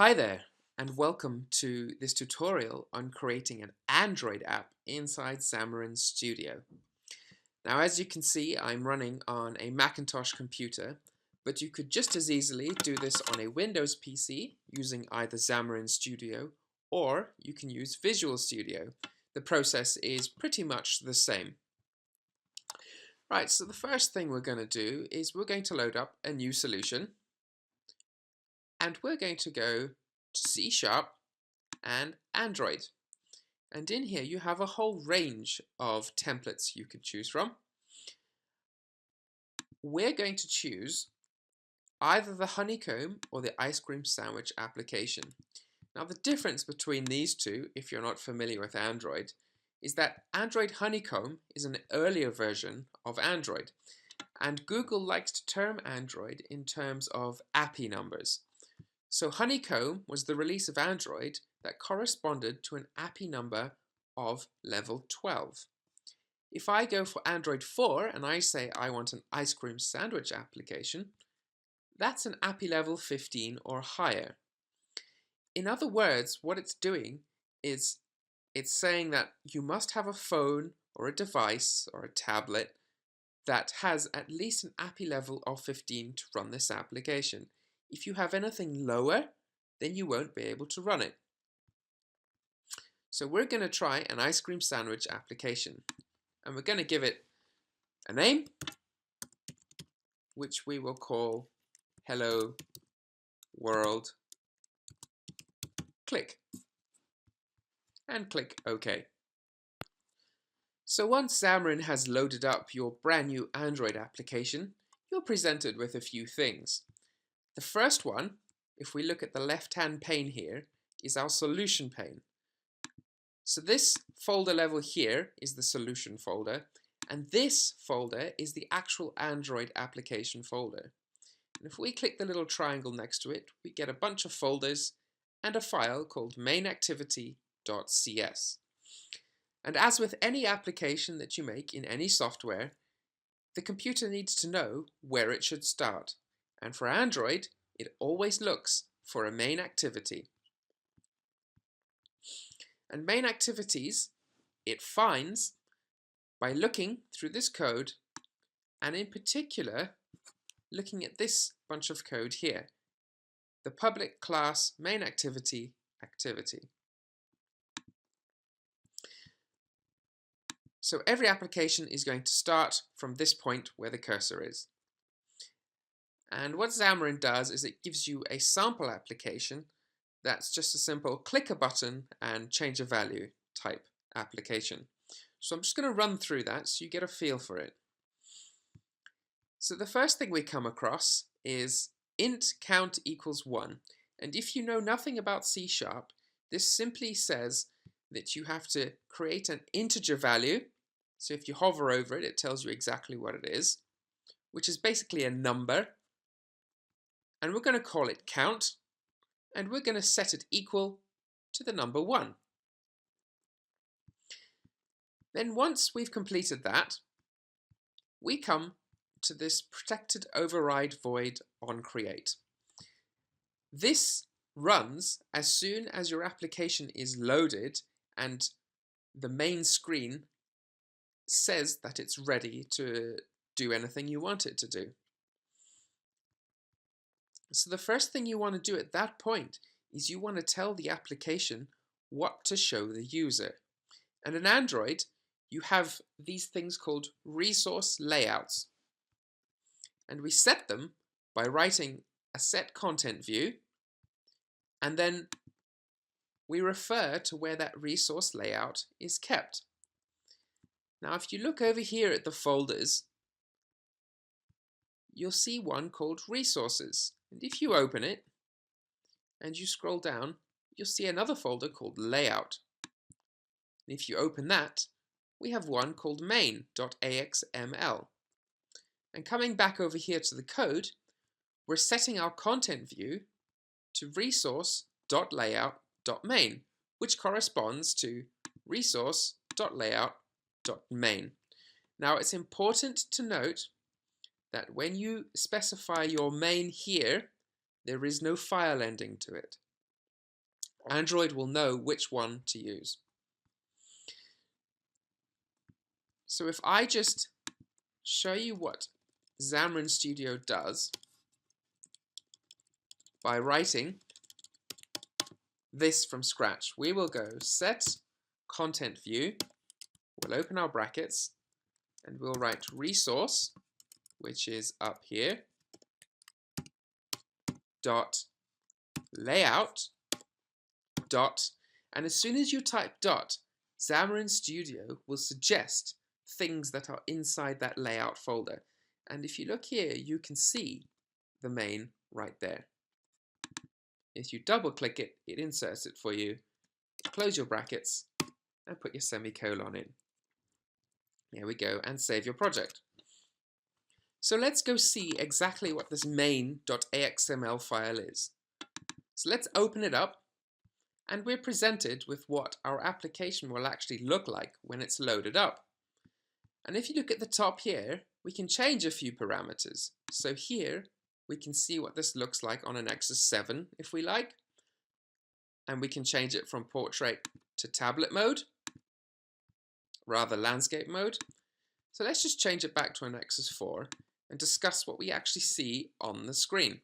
Hi there, and welcome to this tutorial on creating an Android app inside Xamarin Studio. Now, as you can see, I'm running on a Macintosh computer, but you could just as easily do this on a Windows PC using either Xamarin Studio, or you can use Visual Studio. The process is pretty much the same. Right, so the first thing we're going to do is we're going to load up a new solution, and we're going to go to C# and Android. And in here you have a whole range of templates you can choose from. We're going to choose either the honeycomb or the ice cream sandwich application. Now the difference between these two, if you're not familiar with Android, is that Android Honeycomb is an earlier version of Android, and Google likes to term Android in terms of API numbers. So Honeycomb was the release of Android that corresponded to an API number of level 12. If I go for Android 4 and I say I want an ice cream sandwich application, that's an API level 15 or higher. In other words, what it's doing is it's saying that you must have a phone or a device or a tablet that has at least an API level of 15 to run this application. If you have anything lower, then you won't be able to run it. So we're going to try an ice cream sandwich application, and we're going to give it a name, which we will call Hello World. Click, and click OK. So once Xamarin has loaded up your brand new Android application, you're presented with a few things. The first one, if we look at the left-hand pane here, is our solution pane. So this folder level here is the solution folder, and this folder is the actual Android application folder. And if we click the little triangle next to it, we get a bunch of folders and a file called mainactivity.cs. And as with any application that you make in any software, the computer needs to know where it should start. And for Android, it always looks for a main activity. And main activities, it finds by looking through this code, and in particular, looking at this bunch of code here, the public class main activity. So every application is going to start from this point where the cursor is. And what Xamarin does is it gives you a sample application that's just a simple click a button and change a value type application. So I'm just going to run through that so you get a feel for it. So the first thing we come across is int count equals 1. And if you know nothing about C#, this simply says that you have to create an integer value. So if you hover over it, it tells you exactly what it is, which is basically a number. And we're going to call it count, and we're going to set it equal to the number 1. Then once we've completed that, we come to this protected override void on create. This runs as soon as your application is loaded and the main screen says that it's ready to do anything you want it to do. So the first thing you want to do at that point is you want to tell the application what to show the user. And in Android, you have these things called resource layouts. And we set them by writing a set content view, and then we refer to where that resource layout is kept. Now, if you look over here at the folders, you'll see one called resources. And if you open it and you scroll down, you'll see another folder called layout. And if you open that, we have one called main.axml. And coming back over here to the code, we're setting our content view to resource.layout.main, which corresponds to resource.layout.main. Now, it's important to note that when you specify your main here, there is no file ending to it. Android will know which one to use. So if I just show you what Xamarin Studio does by writing this from scratch, we will go set content view, we'll open our brackets, and we'll write resource, which is up here, dot layout, dot, and as soon as you type dot, Xamarin Studio will suggest things that are inside that layout folder. And if you look here, you can see the main right there. If you double click it, it inserts it for you. Close your brackets and put your semicolon in. There we go, and save your project. So let's go see exactly what this main.axml file is. So let's open it up, and we're presented with what our application will actually look like when it's loaded up. And if you look at the top here, we can change a few parameters. So here we can see what this looks like on an Nexus 7 if we like. And we can change it from portrait to tablet mode, rather landscape mode. So let's just change it back to a Nexus 4 and discuss what we actually see on the screen.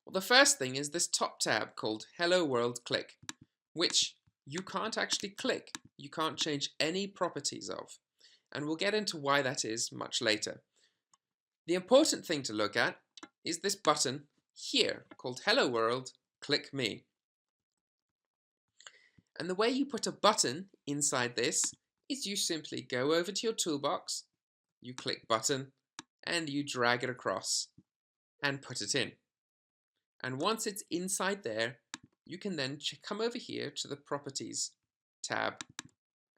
Well, the first thing is this top tab called Hello World Click, which you can't actually click. You can't change any properties of. And we'll get into why that is much later. The important thing to look at is this button here called Hello World, Click Me. And the way you put a button inside this is you simply go over to your toolbox, you click button, and you drag it across and put it in. And once it's inside there, you can then come over here to the Properties tab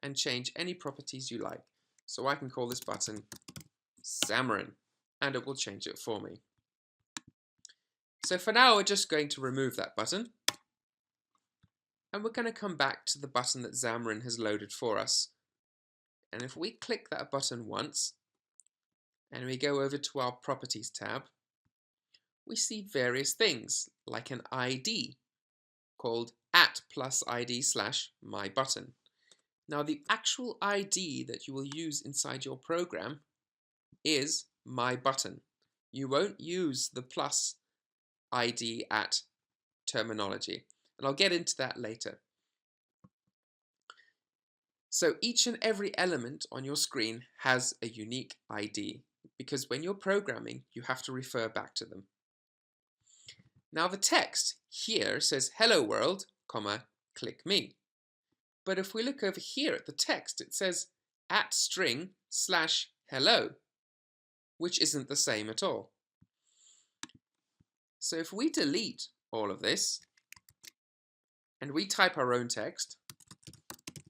and change any properties you like. So I can call this button Xamarin, and it will change it for me. So for now, we're just going to remove that button, and we're going to come back to the button that Xamarin has loaded for us. And if we click that button once, and we go over to our Properties tab, we see various things, like an ID called @+ID/MyButton. Now the actual ID that you will use inside your program is MyButton. You won't use the plus ID at terminology, and I'll get into that later. So each and every element on your screen has a unique ID, because when you're programming, you have to refer back to them. Now the text here says hello world, click me. But if we look over here at the text, it says @string/hello, which isn't the same at all. So if we delete all of this and we type our own text,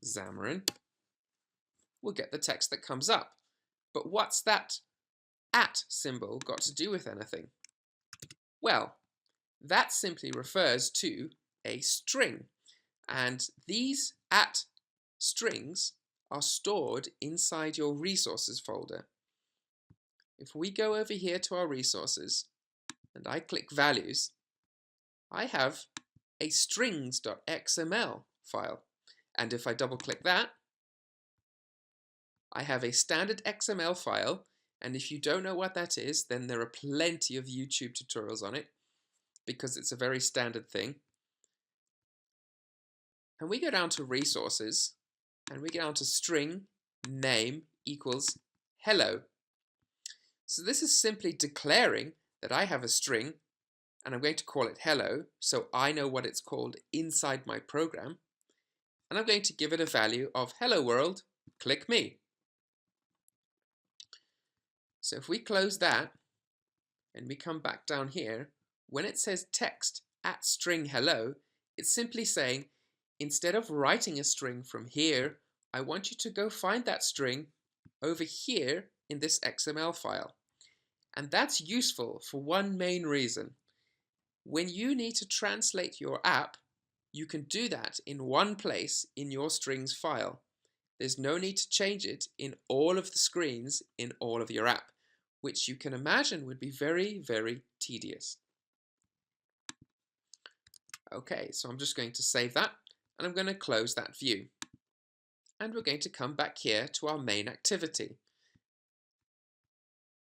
Xamarin, we'll get the text that comes up. But what's that @ symbol got to do with anything? Well, that simply refers to a string, and these @ strings are stored inside your resources folder. If we go over here to our resources and I click values, I have a strings.xml file, and if I double click that, I have a standard XML file, and if you don't know what that is, then there are plenty of YouTube tutorials on it, because it's a very standard thing. And we go down to resources, and we go down to string name equals hello. So this is simply declaring that I have a string, and I'm going to call it hello, so I know what it's called inside my program. And I'm going to give it a value of hello world, click me. So if we close that, and we come back down here, when it says text @string hello, it's simply saying, instead of writing a string from here, I want you to go find that string over here in this XML file. And that's useful for one main reason. When you need to translate your app, you can do that in one place in your strings file. There's no need to change it in all of the screens in all of your app, which you can imagine would be very, very tedious. Okay, so I'm just going to save that and I'm going to close that view. And we're going to come back here to our main activity.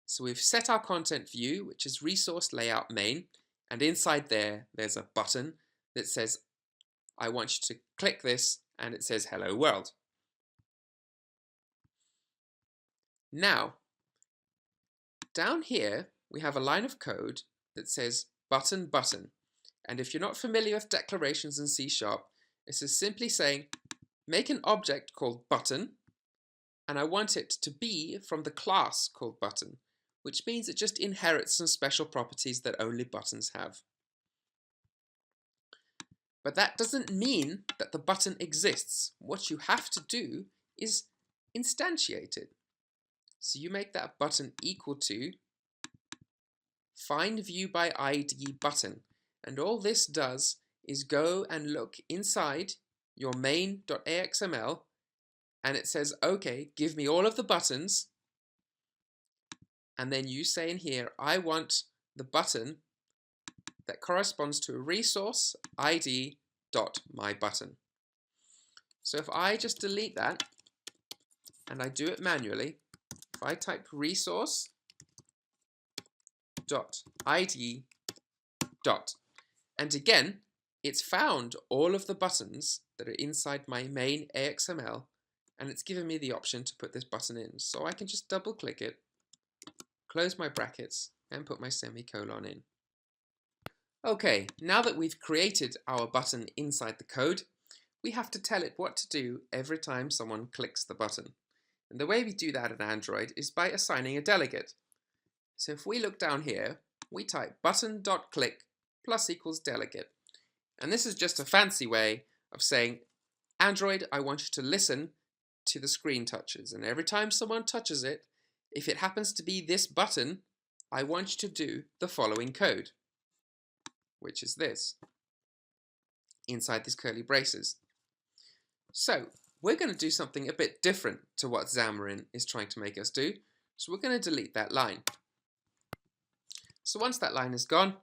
So we've set our content view, which is resource layout main, and inside there's a button that says, I want you to click this, and it says hello world. Now, down here, we have a line of code that says button button. And if you're not familiar with declarations in C#, this is simply saying, make an object called button, and I want it to be from the class called button, which means it just inherits some special properties that only buttons have. But that doesn't mean that the button exists. What you have to do is instantiate it. So you make that button equal to find view by ID button. And all this does is go and look inside your main.axml, and it says, okay, give me all of the buttons. And then you say in here, I want the button that corresponds to a resource ID dot my button. So if I just delete that and I do it manually, if I type resource dot ID dot, and again, it's found all of the buttons that are inside my main AXML, and it's given me the option to put this button in. So I can just double click it, close my brackets, and put my semicolon in. Okay, now that we've created our button inside the code, we have to tell it what to do every time someone clicks the button. And the way we do that in Android is by assigning a delegate. So if we look down here, we type button.click plus equals delegate. And this is just a fancy way of saying, Android, I want you to listen to the screen touches. And every time someone touches it, if it happens to be this button, I want you to do the following code, which is this, inside these curly braces. So we're going to do something a bit different to what Xamarin is trying to make us do. So we're going to delete that line. So once that line is gone,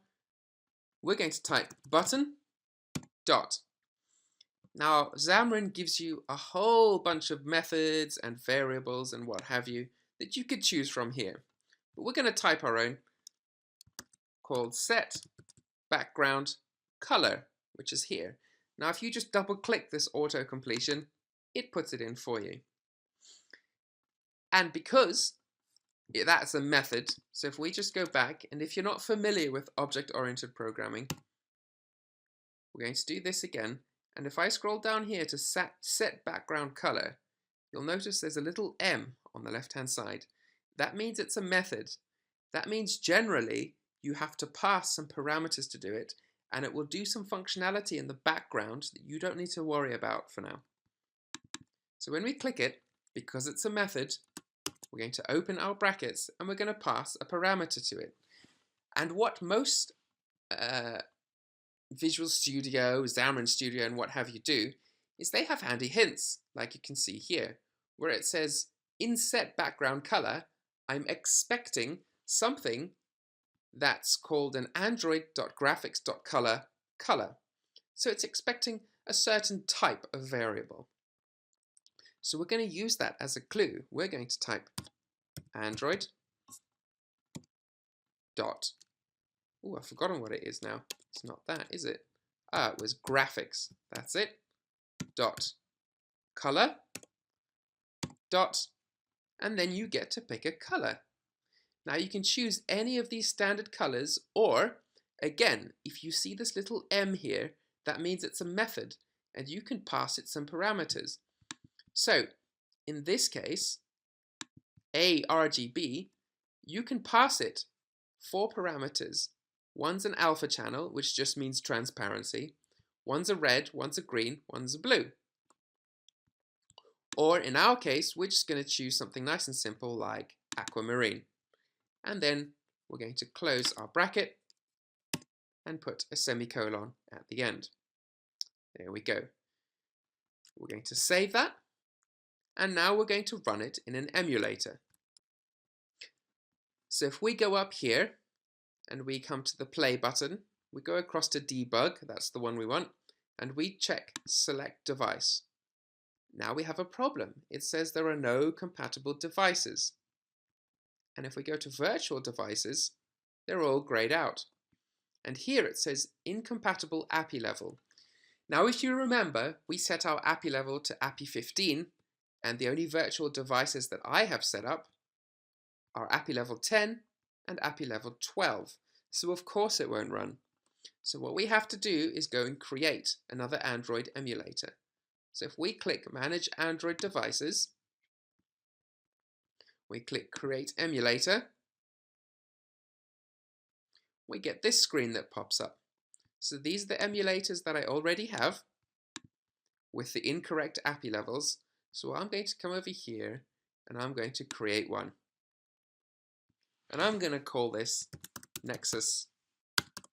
we're going to type button dot. Now Xamarin gives you a whole bunch of methods and variables and what have you that you could choose from here. But we're going to type our own called set background color, which is here. Now if you just double click this auto completion, it puts it in for you. And because that's a method, so if we just go back, and if you're not familiar with object-oriented programming, we're going to do this again. And if I scroll down here to set background color, you'll notice there's a little M on the left-hand side. That means it's a method. That means generally you have to pass some parameters to do it, and it will do some functionality in the background that you don't need to worry about for now. So when we click it, because it's a method, we're going to open our brackets and we're going to pass a parameter to it. And what most Visual Studio, Xamarin Studio, and what have you do is they have handy hints, like you can see here, where it says in set background color, I'm expecting something that's called an android.graphics.color color. So it's expecting a certain type of variable. So we're going to use that as a clue. We're going to type Android dot. Oh, I've forgotten what it is now. It's not that, is it? Ah, it was graphics. That's it. Dot color dot, and then you get to pick a color. Now you can choose any of these standard colors, or again, if you see this little M here, that means it's a method and you can pass it some parameters. So in this case, RGB, you can pass it 4 parameters. One's an alpha channel, which just means transparency. One's a red, one's a green, one's a blue. Or in our case, we're just going to choose something nice and simple like aquamarine. And then we're going to close our bracket and put a semicolon at the end. There we go. We're going to save that. And now we're going to run it in an emulator. So if we go up here and we come to the play button we go across to debug, that's the one we want, and we check select device. Now we have a problem. It says there are no compatible devices. And if we go to virtual devices, they're all grayed out. And here it says incompatible API level. Now if you remember, we set our API level to API 15, and the only virtual devices that I have set up are API level 10 and API level 12. So of course it won't run. So what we have to do is go and create another Android emulator. So if we click Manage Android Devices, we click Create Emulator, we get this screen that pops up. So these are the emulators that I already have with the incorrect API levels. So I'm going to come over here and I'm going to create one. And I'm going to call this Nexus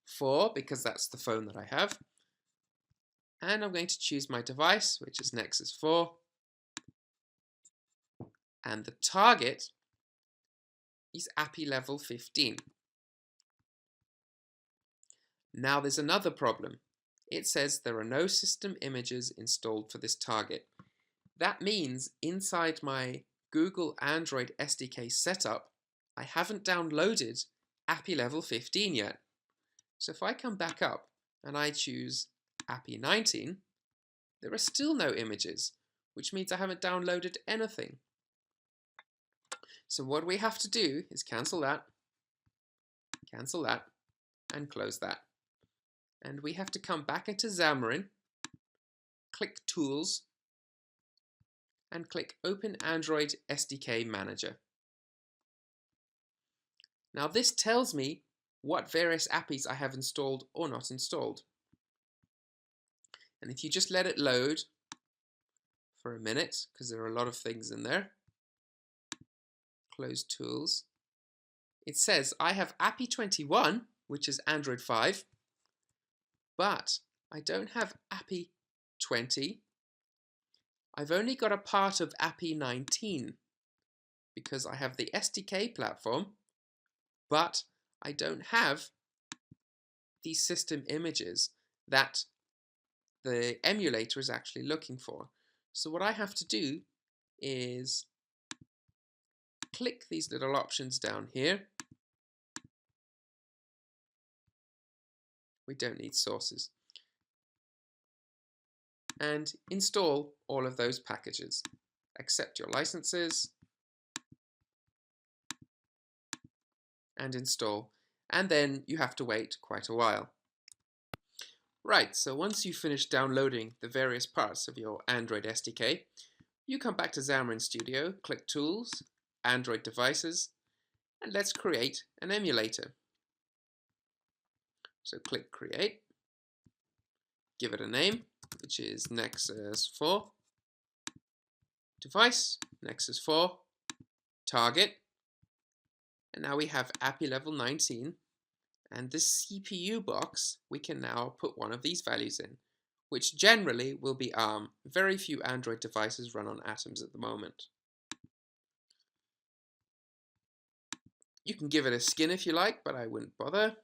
4 because that's the phone that I have. And I'm going to choose my device, which is Nexus 4. And the target is API level 15. Now there's another problem. It says there are no system images installed for this target. That means inside my Google Android SDK setup, I haven't downloaded API level 15 yet. So if I come back up and I choose API 19, there are still no images, which means I haven't downloaded anything. So what we have to do is cancel that, and close that. And we have to come back into Xamarin, click Tools, and click Open Android SDK Manager. Now this tells me what various APIs I have installed or not installed. And if you just let it load for a minute, because there are a lot of things in there, close Tools, it says I have API 21, which is Android 5, but I don't have API 20. I've only got a part of API 19 because I have the SDK platform, but I don't have the system images that the emulator is actually looking for. So what I have to do is click these little options down here. We don't need sources. And install all of those packages. Accept your licenses and install. And then you have to wait quite a while. Right, so once you've finished downloading the various parts of your Android SDK, you come back to Xamarin Studio, click Tools, Android Devices, and let's create an emulator. So click Create, give it a name, which is Nexus 4, Device, Nexus 4, Target, and now we have API level 19, and this CPU box, we can now put one of these values in, which generally will be ARM. Very few Android devices run on Atoms at the moment. You can give it a skin if you like, but I wouldn't bother.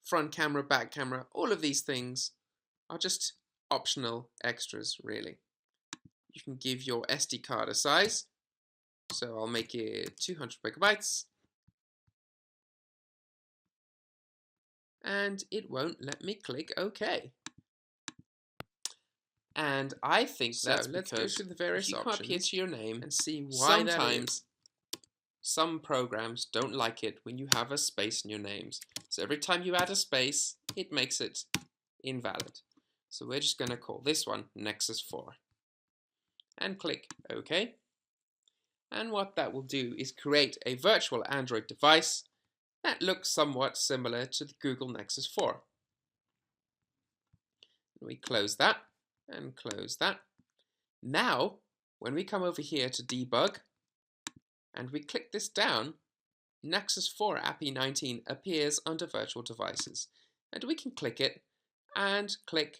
Front camera, back camera, all of these things are just optional extras, really. You can give your SD card a size. So I'll make it 200 megabytes. And it won't let me click OK. And I think that's let's go to the various options. Come up here to your name and see why sometimes some programs don't like it when you have a space in your names. So every time you add a space, it makes it invalid. So we're just going to call this one Nexus 4. And click OK. And what that will do is create a virtual Android device that looks somewhat similar to the Google Nexus 4. We close that and close that. Now, when we come over here to debug and we click this down, Nexus 4 API 19 appears under virtual devices. And we can click it and click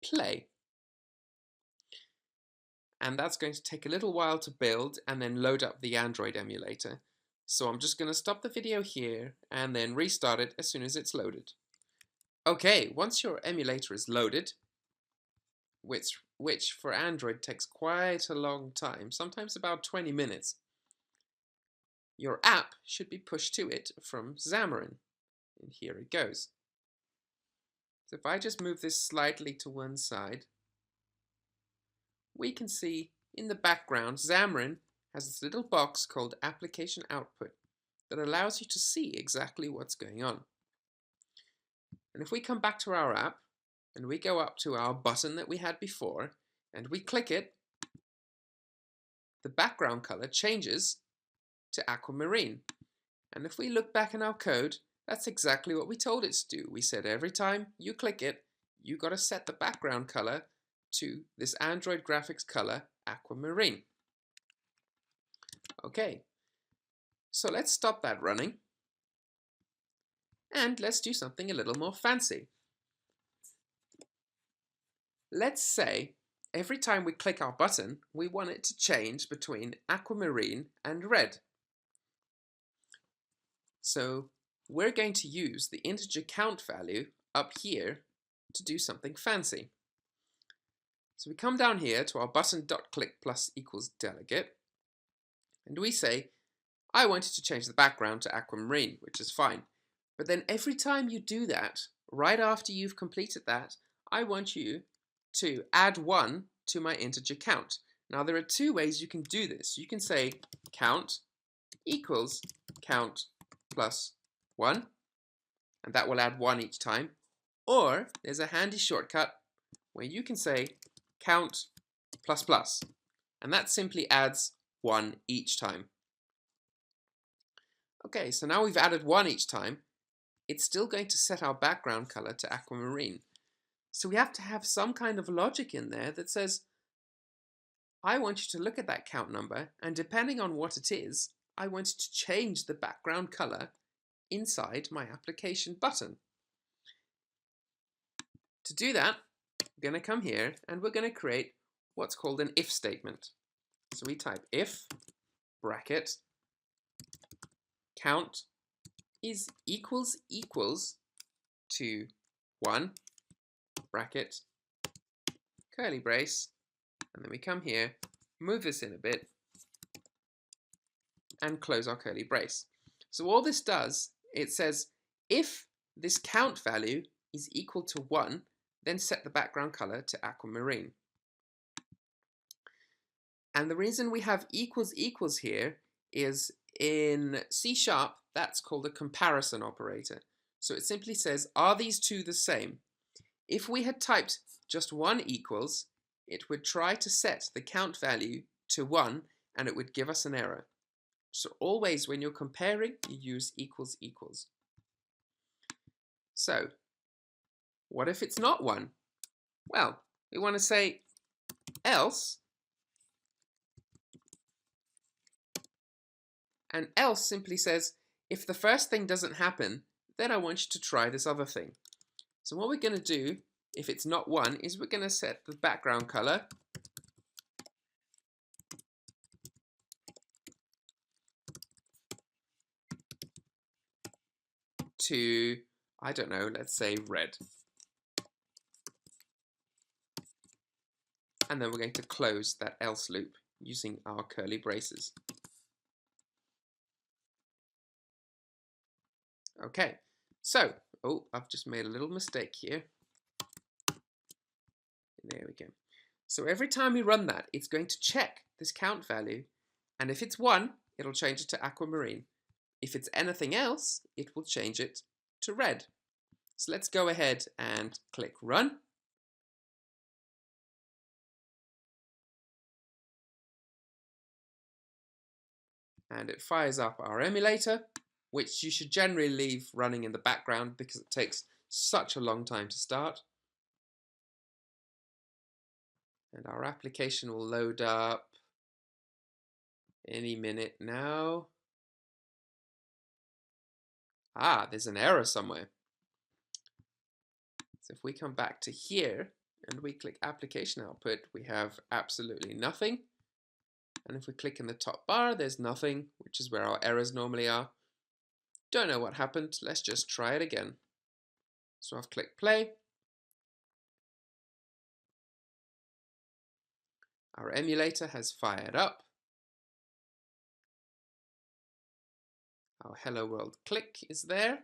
play. And that's going to take a little while to build and then load up the Android emulator. So I'm just going to stop the video here and then restart it as soon as it's loaded. Okay, once your emulator is loaded, which for Android takes quite a long time, sometimes about 20 minutes, your app should be pushed to it from Xamarin. And here it goes. So if I just move this slightly to one side, we can see in the background Xamarin has this little box called Application Output that allows you to see exactly what's going on. And if we come back to our app and we go up to our button that we had before and we click it, the background color changes to aquamarine. And if we look back in our code, that's exactly what we told it to do. We said every time you click it, you got to set the background color to this Android graphics color aquamarine. Okay, so let's stop that running and let's do something a little more fancy. Let's say every time we click our button, we want it to change between aquamarine and red. So we're going to use the integer count value up here to do something fancy. So we come down here to our button.click plus equals delegate, and we say, I wanted to change the background to aquamarine, which is fine. But then every time you do that, right after you've completed that, I want you to add 1 to my integer count. Now there are two ways you can do this. You can say count equals count plus 1, and that will add 1 each time. Or there's a handy shortcut where you can say count plus plus, and that simply adds 1 each time. Okay, so now we've added 1 each time. It's still going to set our background color to aquamarine. So we have to have some kind of logic in there that says, I want you to look at that count number, and depending on what it is, I want to change the background color inside my application button. To do that, we're going to come here and we're going to create what's called an if statement. So we type if bracket count is equals to 1 bracket curly brace, and then we come here, move this in a bit, and close our curly brace. So all this does, it says if this count value is equal to 1, then set the background color to aquamarine. And the reason we have equals here is in C#, that's called a comparison operator. So it simply says, are these two the same? If we had typed just 1 equals, it would try to set the count value to 1 and it would give us an error. So always when you're comparing, you use equals. So what if it's not 1? Well, we want to say else, and else simply says, if the first thing doesn't happen, then I want you to try this other thing. So what we're going to do, if it's not 1, is we're going to set the background color to, I don't know, let's say red. And then we're going to close that else loop using our curly braces. Okay, so, oh, I've just made a little mistake here. There we go. So every time we run that, it's going to check this count value, and if it's 1, it'll change it to aquamarine. If it's anything else, it will change it to red. So let's go ahead and click run. And it fires up our emulator, which you should generally leave running in the background because it takes such a long time to start. And our application will load up any minute now. Ah, there's an error somewhere. So if we come back to here and we click application output, we have absolutely nothing. And if we click in the top bar, there's nothing, which is where our errors normally are. Don't know what happened. Let's just try it again. So I've clicked play. Our emulator has fired up. Our hello world click is there.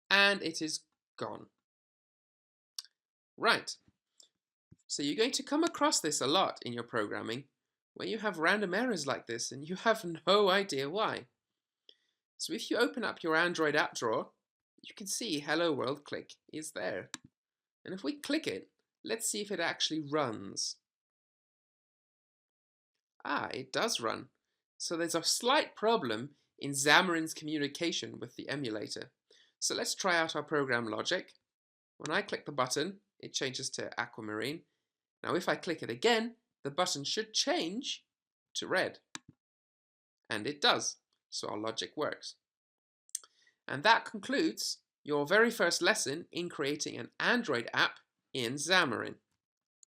And it is gone. Right. So you're going to come across this a lot in your programming, where you have random errors like this and you have no idea why. So if you open up your Android app drawer, you can see hello world click is there. And if we click it, let's see if it actually runs. Ah, it does run. So there's a slight problem in Xamarin's communication with the emulator. So let's try out our program logic. When I click the button, it changes to aquamarine. Now if I click it again, the button should change to red. And it does. So our logic works. And that concludes your very first lesson in creating an Android app in Xamarin.